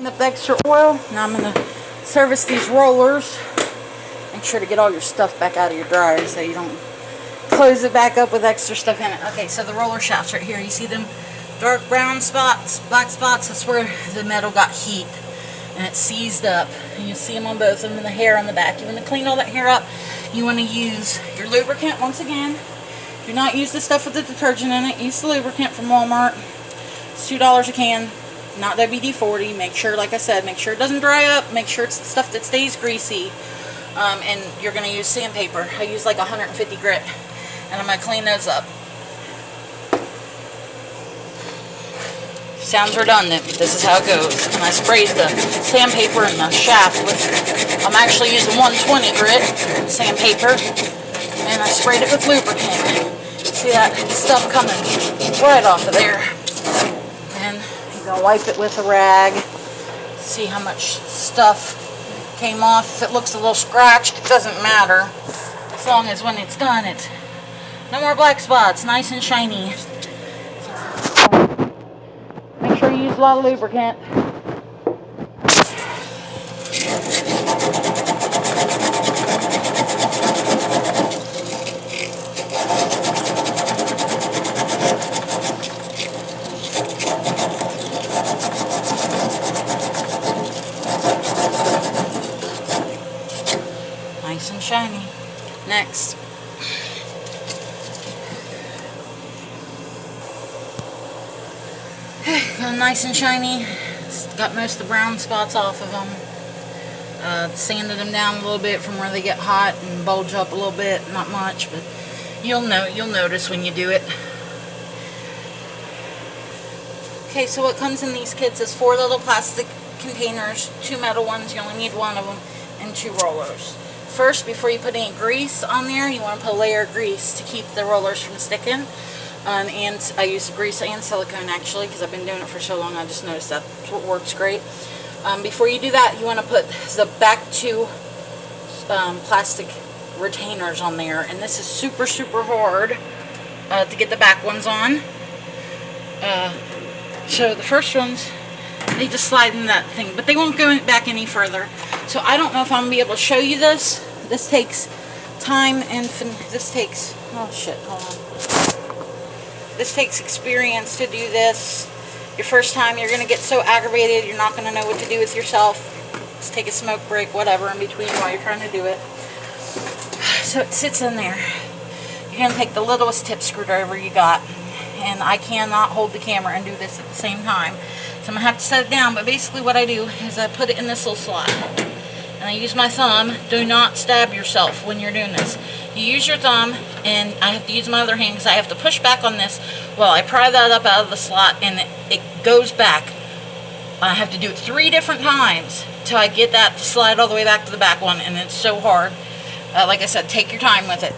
Clean up the extra oil. Now I'm going to service these rollers. Make sure to get all your stuff back out of your dryer so you don't close it back up with extra stuff in it. Okay, so the roller shafts right here, you see them dark brown spots, black spots? That's where the metal got heat and it seized up. And you see them on both of them, and the hair on the back. You want to clean all that hair up. You want to use your lubricant once again. Do not use the stuff with the detergent in it. Use the lubricant from Walmart. It's $2 a can, not WD-40. Make sure, like I said, make sure it doesn't dry up. Make sure it's the stuff that stays greasy. And you're going to use sandpaper. I use like 150 grit. And I'm going to clean those up. Sounds redundant, but this is how it goes. And I sprayed the sandpaper in the shaft with, I'm actually using 120 grit sandpaper. And I sprayed it with lubricant. See that stuff coming right off of there. And you're going to wipe it with a rag. See how much stuff came off. If it looks a little scratched, it doesn't matter. As long as when it's done, it's no more black spots, nice and shiny. Make sure you use a lot of lubricant. Nice and shiny. Next. Nice and shiny. It's got most of the brown spots off of them. Sanded them down a little bit from where they get hot and bulge up a little bit. Not much, but you'll notice when you do it. Okay, so what comes in these kits is 4 little plastic containers, 2 metal ones. You only need 1 of them, and 2 rollers. First, before you put any grease on there, you want to put a layer of grease to keep the rollers from sticking. And I use grease and silicone actually, because I've been doing it for so long. I just noticed that's what works great. Before you do that, you want to put the back 2 plastic retainers on there, and this is super hard to get the back ones on. So the first ones, they just slide in that thing, but they won't go back any further. So I don't know if I'm gonna be able to show you this. This takes time and this takes, oh shit, hold on. This takes experience to do this. Your first time, you're gonna get so aggravated, you're not gonna know what to do with yourself. Just take a smoke break, whatever, in between while you're trying to do it. So it sits in there. You're gonna take the littlest tip screwdriver you got, and I cannot hold the camera and do this at the same time. So I'm gonna have to set it down, but basically what I do is I put it in this little slot. And I use my thumb. Do not stab yourself when you're doing this. You use your thumb, and I have to use my other hand because I have to push back on this while I pry that up out of the slot, and it goes back. I have to do it 3 different times till I get that to slide all the way back to the back one, and it's so hard. Like I said, take your time with it.